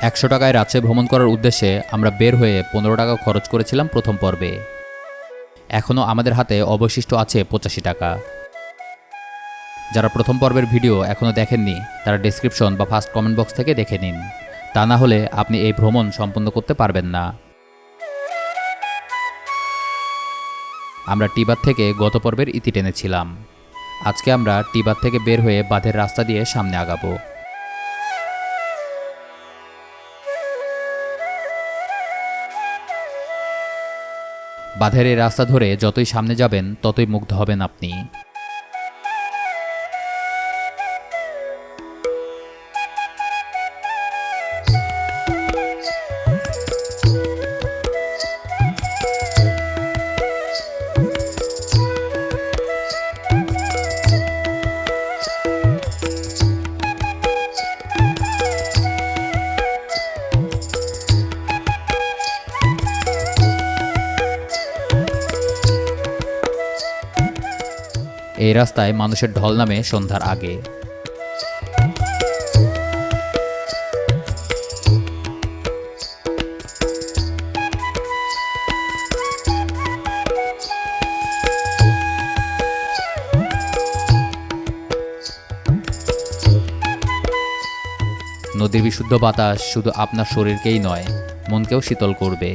১০০ টাকায় রাজশাহী ভ্রমণ করার উদ্দেশ্যে আমরা বের হয়ে ১৫ টাকা খরচ করেছিলাম প্রথম পর্বে। এখনও আমাদের হাতে অবশিষ্ট আছে ৮৫ টাকা। যারা প্রথম পর্বের ভিডিও এখনও দেখেননি তারা ডেসক্রিপশন বা ফার্স্ট কমেন্ট বক্স থেকে দেখে নিন, তা না হলে আপনি এই ভ্রমণ সম্পন্ন করতে পারবেন না। আমরা টিবাত থেকে গত পর্বের ইতি টেনেছিলাম। আজকে আমরা টিবাত থেকে বের হয়ে বাঁধের রাস্তা দিয়ে সামনে আগাবো। বাঁধের এই রাস্তা ধরে যতই সামনে যাবেন ততই মুগ্ধ হবেন আপনি। এই রাস্তায় মানুষের ঢল নামে সন্ধ্যার আগে। নদীর বিশুদ্ধ বাতাস শুধু আপনার শরীরকেই নয়, মনকেও শীতল করবে।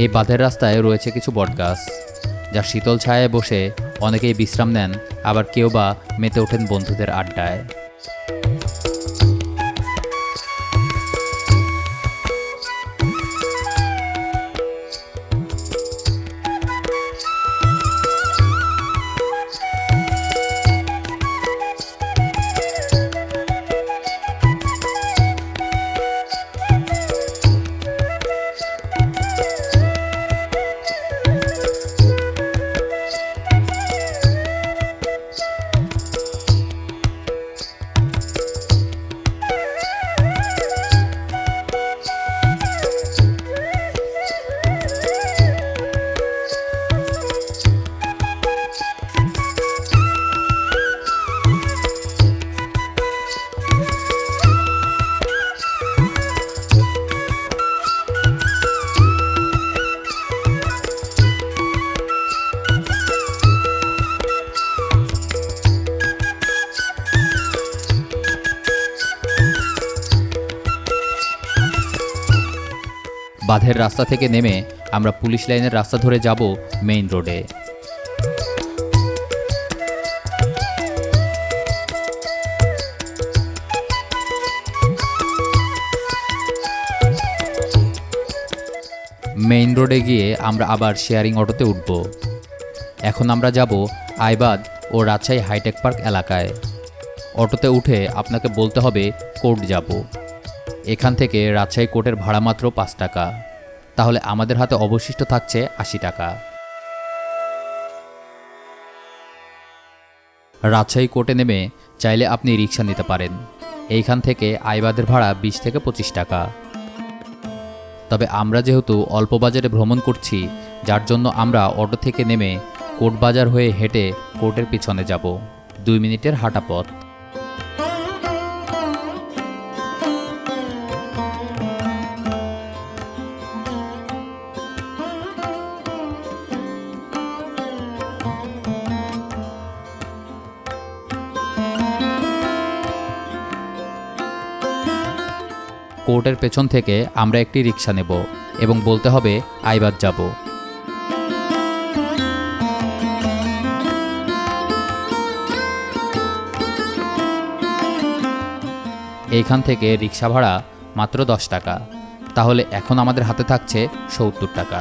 এই বাঁধের রাস্তায় রয়েছে কিছু বটগাছ, যার শীতল ছায়ায় বসে অনেকেই বিশ্রাম নেন, আবার কেউ বা মেতে ওঠেন বন্ধুদের আড্ডায়। বাঁধের রাস্তা থেকে নেমে আমরা পুলিশ লাইনের রাস্তা ধরে যাব মেইন রোডে। মেইন রোডে গিয়ে আমরা আবার শেয়ারিং অটোতে উঠব। এখন আমরা যাব আইবাদ ও রাজশাহী হাইটেক পার্ক এলাকায়। অটোতে উঠে আপনাকে বলতে হবে কোর্ট যাব। এখান থেকে রাজশাহী কোর্টের ভাড়া মাত্র ৫ টাকা, তাহলে আমাদের হাতে অবশিষ্ট থাকছে ৮০ টাকা। রাজশাহী কোর্টে নেমে চাইলে আপনি রিক্সা নিতে পারেন। এইখান থেকে আইবাদের ভাড়া ২০ থেকে ২৫ টাকা। তবে আমরা যেহেতু অল্প বাজারে ভ্রমণ করছি, যার জন্য আমরা অটো থেকে নেমে কোর্ট বাজার হয়ে হেঁটে কোর্টের পিছনে যাব। ২ মিনিটের হাঁটা পথ। কোর্টের পেছন থেকে আমরা একটি রিক্সা নেব এবং বলতে হবে আইবাদ যাব। এইখান থেকে রিক্সা ভাড়া মাত্র ১০ টাকা, তাহলে এখন আমাদের হাতে থাকছে ৭০ টাকা।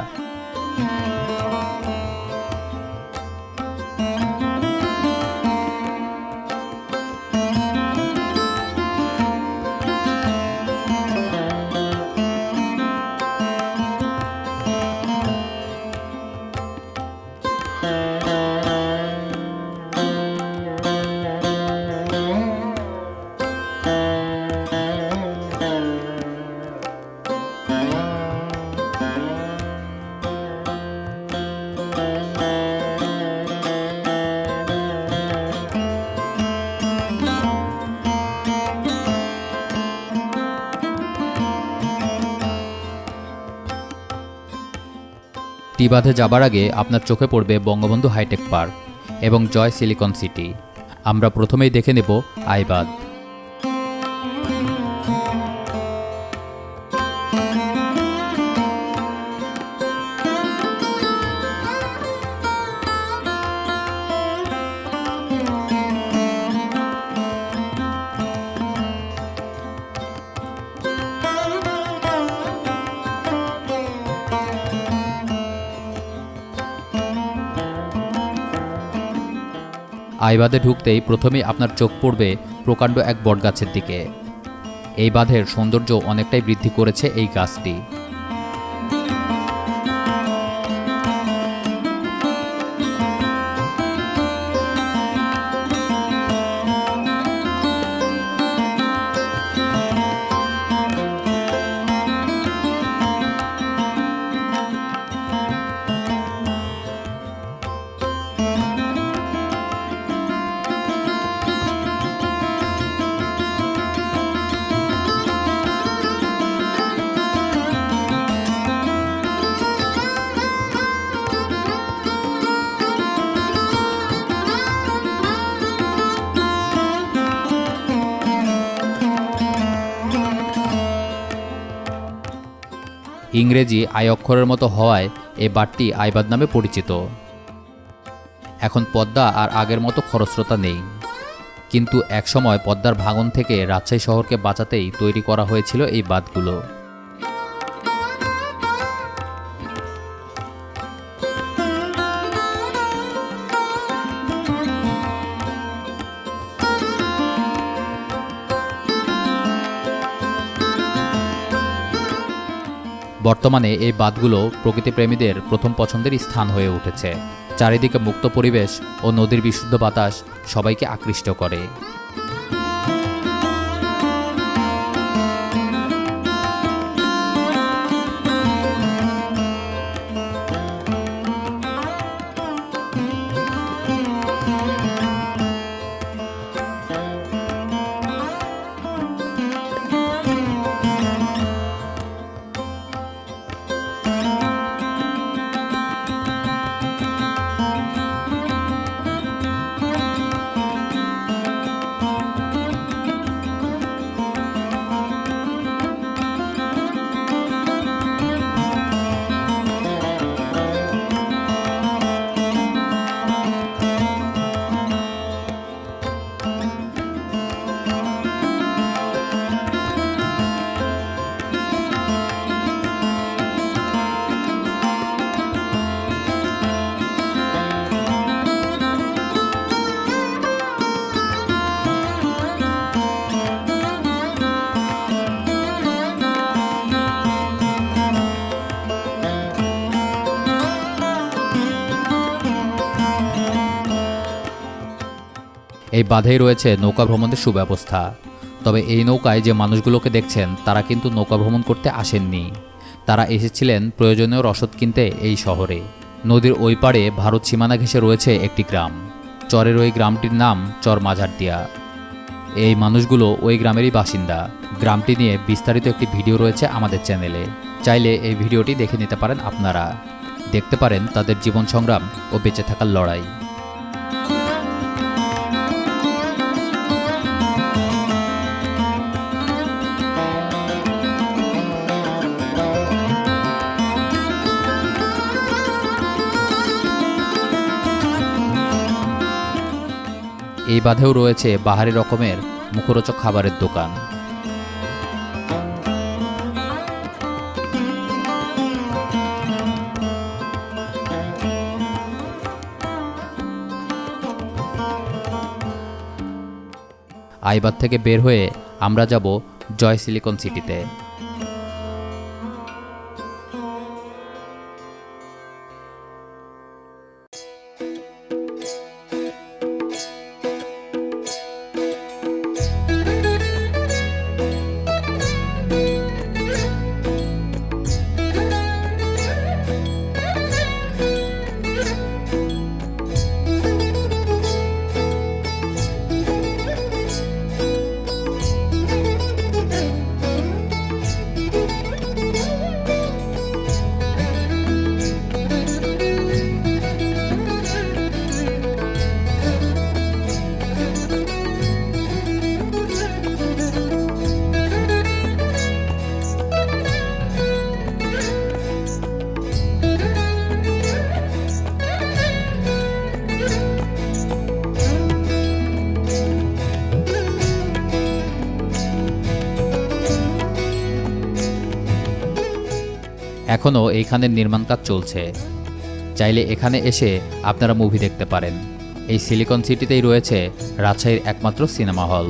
টি বাঁধে যাবার আগে আপনার চোখে পড়বে বঙ্গবন্ধু হাইটেক পার্ক এবং জয় সিলিকন সিটি। আমরা প্রথমেই দেখে নেব আই বাঁধ। আই বাঁধে ঢুকতেই প্রথমেই আপনার চোখ পড়বে প্রকাণ্ড এক বটগাছের দিকে। এই বাঁধের সৌন্দর্য অনেকটাই বৃদ্ধি করেছে এই গাছটি। ইংরেজি আই অক্ষরের মতো হওয়ায় এই বাঁধটি আইবাঁধ নামে পরিচিত। এখন পদ্মা আর আগের মতো খরস্রোতা নেই, কিন্তু একসময় পদ্মার ভাঙন থেকে রাজশাহী শহরকে বাঁচাতেই তৈরি করা হয়েছিল এই বাঁধগুলো। বর্তমানে এই বাঁধগুলো প্রকৃতিপ্রেমীদের প্রথম পছন্দের স্থান হয়ে উঠেছে। চারিদিকে মুক্ত পরিবেশ ও নদীর বিশুদ্ধ বাতাস সবাইকে আকৃষ্ট করে। এই বাঁধেই রয়েছে নৌকা ভ্রমণের সুব্যবস্থা। তবে এই নৌকায় যে মানুষগুলোকে দেখছেন তারা কিন্তু নৌকা ভ্রমণ করতে আসেননি। তারা এসেছিলেন প্রয়োজনীয় রসদ কিনতে এই শহরে। নদীর ওই পাড়ে ভারত সীমানা ঘেঁষে রয়েছে একটি গ্রাম। চরের ওই গ্রামটির নাম চর মাঝারদিয়া। এই মানুষগুলো ওই গ্রামেরই বাসিন্দা। গ্রামটি নিয়ে বিস্তারিত একটি ভিডিও রয়েছে আমাদের চ্যানেলে, চাইলে এই ভিডিওটি দেখে নিতে পারেন। আপনারা দেখতে পারেন তাদের জীবন সংগ্রাম ও বেঁচে থাকার লড়াই। এই বাঁধেও রয়েছে বাহারি রকমের মুখরোচক খাবারের দোকান। আইবাঁধ থেকে বের হয়ে আমরা যাব জয় সিলিকন সিটিতে। এখনও এইখানের নির্মাণ কাজ চলছে। চাইলে এখানে এসে আপনারা মুভি দেখতে পারেন। এই সিলিকন সিটিতেই রয়েছে রাজশাহীর একমাত্র সিনেমা হল।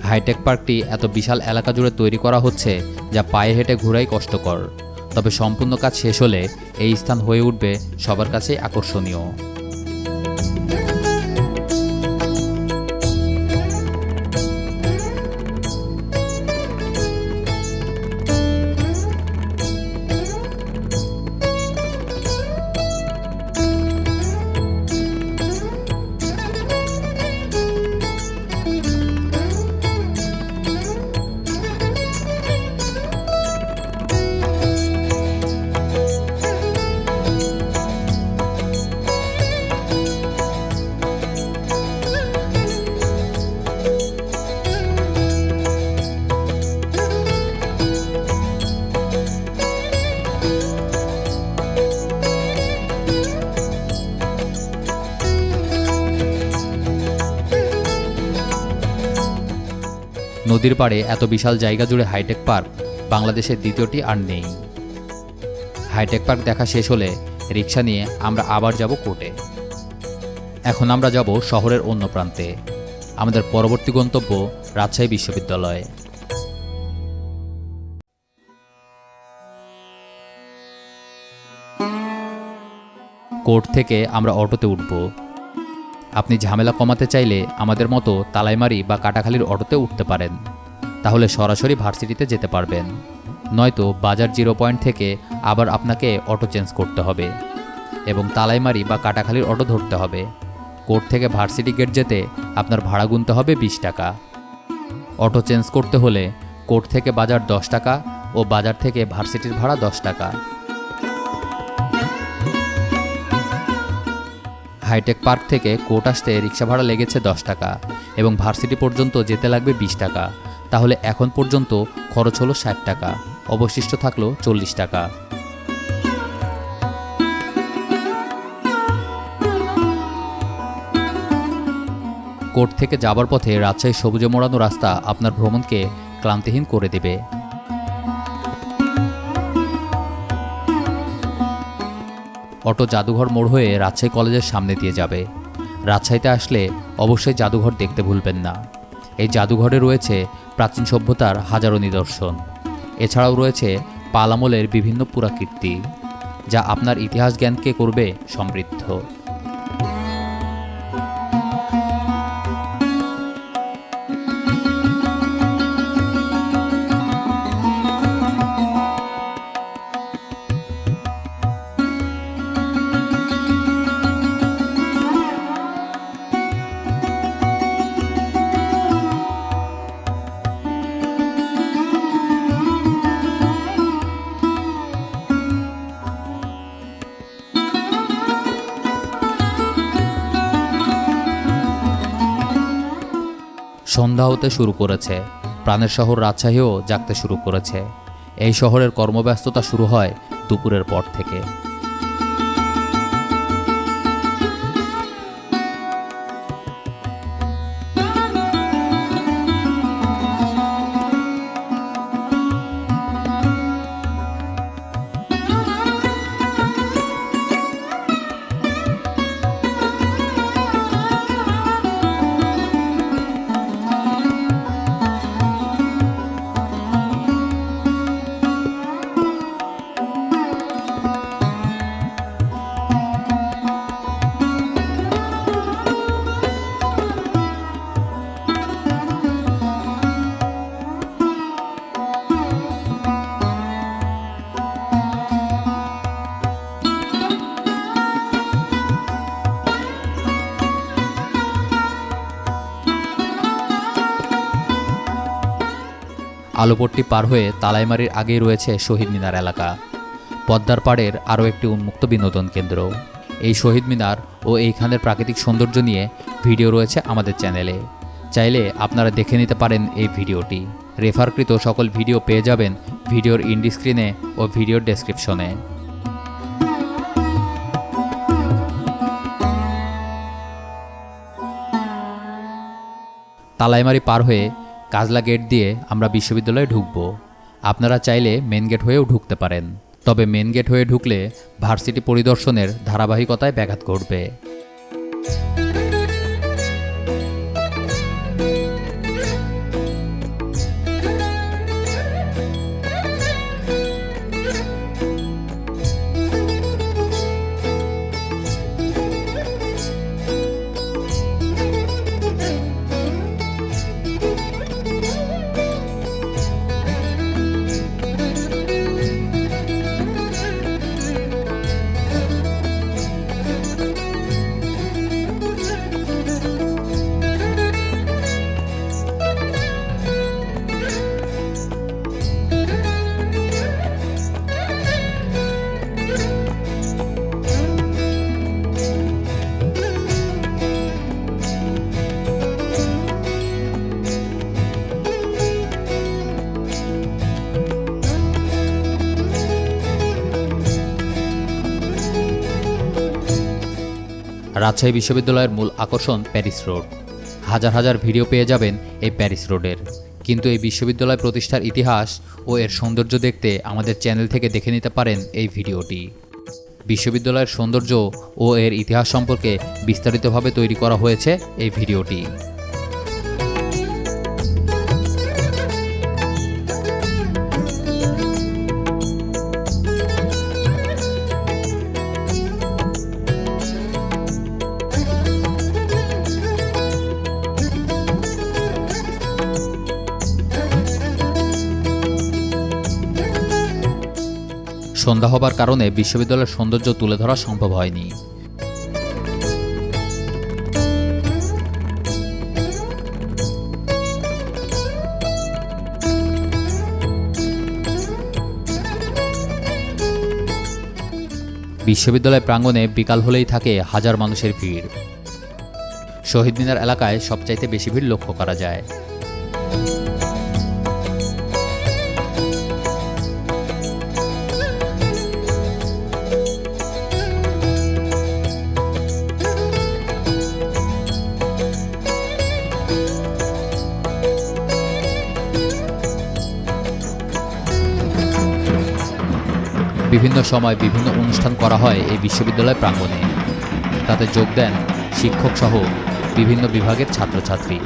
হাইটেক পার্কটি এত বিশাল এলাকা জুড়ে তৈরি করা হচ্ছে যা পায়ে হেঁটে ঘোরাই কষ্টকর। তবে সম্পূর্ণ কাজ শেষ হলে এই স্থান হয়ে উঠবে সবার কাছেই আকর্ষণীয়। নদীর পাড়ে এত বিশাল জায়গা জুড়ে হাইটেক পার্ক বাংলাদেশের দ্বিতীয়টি আর নেই। হাইটেক পার্ক দেখা শেষ হলে রিক্সা নিয়ে আমরা আবার যাব কোর্টে। এখন আমরা যাব শহরের অন্য প্রান্তে। আমাদের পরবর্তী গন্তব্য রাজশাহী বিশ্ববিদ্যালয়। কোর্ট থেকে আমরা অটোতে উঠব। আপনি ঝামেলা কমাতে চাইলে আমাদের মতো তালাইমারি বা কাটাখালীর অটোতে উঠতে পারেন, তাহলে সরাসরি ভার্সিটিতে যেতে পারবেন। নয়তো বাজার 0 পয়েন্ট থেকে আবার আপনাকে অটো চেঞ্জ করতে হবে এবং তালাইমারি বা কাটাখালীর অটো ধরতে হবে। কোর্ট থেকে ভার্সিটি গেট যেতে আপনার ভাড়া গুনতে হবে 20 টাকা। অটো চেঞ্জ করতে হলে কোর্ট থেকে বাজার 10 টাকা ও বাজার থেকে ভার্সিটির ভাড়া 10 টাকা। হাইটেক পার্ক থেকে কোর্ট আসতে রিক্সা ভাড়া লেগেছে 10 টাকা এবং ভার্সিটি পর্যন্ত যেতে লাগবে 20 টাকা। তাহলে এখন পর্যন্ত খরচ হলো 60 টাকা, অবশিষ্ট থাকলো 40 টাকা। কোর্ট থেকে যাবার পথে রাজশাহী সবুজে মোড়ানো রাস্তা আপনার ভ্রমণকে ক্লান্তিহীন করে দেবে। অটো জাদুঘর মোড় হয়ে রাজশাহী কলেজের সামনে দিয়ে যাবে। রাজশাহীতে আসলে অবশ্যই জাদুঘর দেখতে ভুলবেন না। এই জাদুঘরে রয়েছে প্রাচীন সভ্যতার হাজারো নিদর্শন। এছাড়াও রয়েছে পাল আমলের বিভিন্ন পুরাকীর্তি, যা আপনার ইতিহাস জ্ঞানকে করবে সমৃদ্ধ। সন্ধ্যা হতে শুরু করেছে, প্রাণের শহর রাজশাহীও জাগতে শুরু করেছে। এই শহরের কর্মব্যস্ততা শুরু হয় দুপুরের পর থেকে। আলোপট্টি পার হয়ে তালাইমারির আগেই রয়েছে শহীদ মিনার এলাকা, পদ্মার পাড়ের আরও একটি উন্মুক্ত বিনোদন কেন্দ্র। এই শহীদ মিনার ও এইখানের প্রাকৃতিক সৌন্দর্য নিয়ে ভিডিও রয়েছে আমাদের চ্যানেলে, চাইলে আপনারা দেখে নিতে পারেন এই ভিডিওটি। রেফারকৃত সকল ভিডিও পেয়ে যাবেন ভিডিওর ইন্ডি স্ক্রিনে ও ভিডিওর ডেসক্রিপশনে। তালাইমারি পার হয়ে কাজলা গেট দিয়ে আমরা বিশ্ববিদ্যালয়ে ঢুকব। আপনারা চাইলে মেন গেট হয়েও ঢুকতে পারেন, তবে মেন গেট হয়ে ঢুকলে ভার্সিটি পরিদর্শনের ধারাবাহিকতায় ব্যাঘাত ঘটবে। রাজশাহী বিশ্ববিদ্যালয়ের মূল আকর্ষণ প্যারিস রোড। হাজার হাজার ভিডিও পেয়ে যাবেন এই প্যারিস রোডের, কিন্তু এই বিশ্ববিদ্যালয় প্রতিষ্ঠার ইতিহাস ও এর সৌন্দর্য দেখতে আমাদের চ্যানেল থেকে দেখে নিতে পারেন এই ভিডিওটি। বিশ্ববিদ্যালয়ের সৌন্দর্য ও এর ইতিহাস সম্পর্কে বিস্তারিতভাবে তৈরি করা হয়েছে এই ভিডিওটি। সন্ধ্যা হবার কারণে বিশ্ববিদ্যালয়ের সৌন্দর্য তুলে ধরা সম্ভব হয়নি। বিশ্ববিদ্যালয় প্রাঙ্গণে বিকাল হলেই থাকে হাজার মানুষের ভিড়। শহীদ মিনার এলাকায় সবচাইতে বেশি ভিড় লক্ষ্য করা যায়। বিভিন্ন সময় বিভিন্ন অনুষ্ঠান করা হয় এই বিশ্ববিদ্যালয় প্রাঙ্গণে। তাতে যোগ দেন শিক্ষক সহ বিভিন্ন বিভাগের ছাত্রছাত্রী।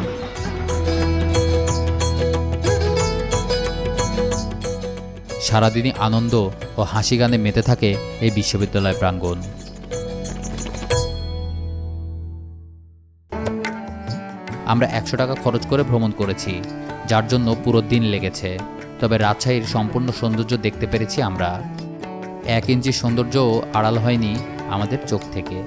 সারাদিনই আনন্দ ও হাসি গানে মেতে থাকে এই বিশ্ববিদ্যালয় প্রাঙ্গণ। আমরা 100 টাকা খরচ করে ভ্রমণ করেছি, যার জন্য পুরো দিন লেগেছে। তবে রাজশাহীর সম্পূর্ণ সৌন্দর্য দেখতে পেরেছি আমরা। 1 ইঞ্চি সৌন্দর্যও আড়াল হয়নি আমাদের চোখ থেকে।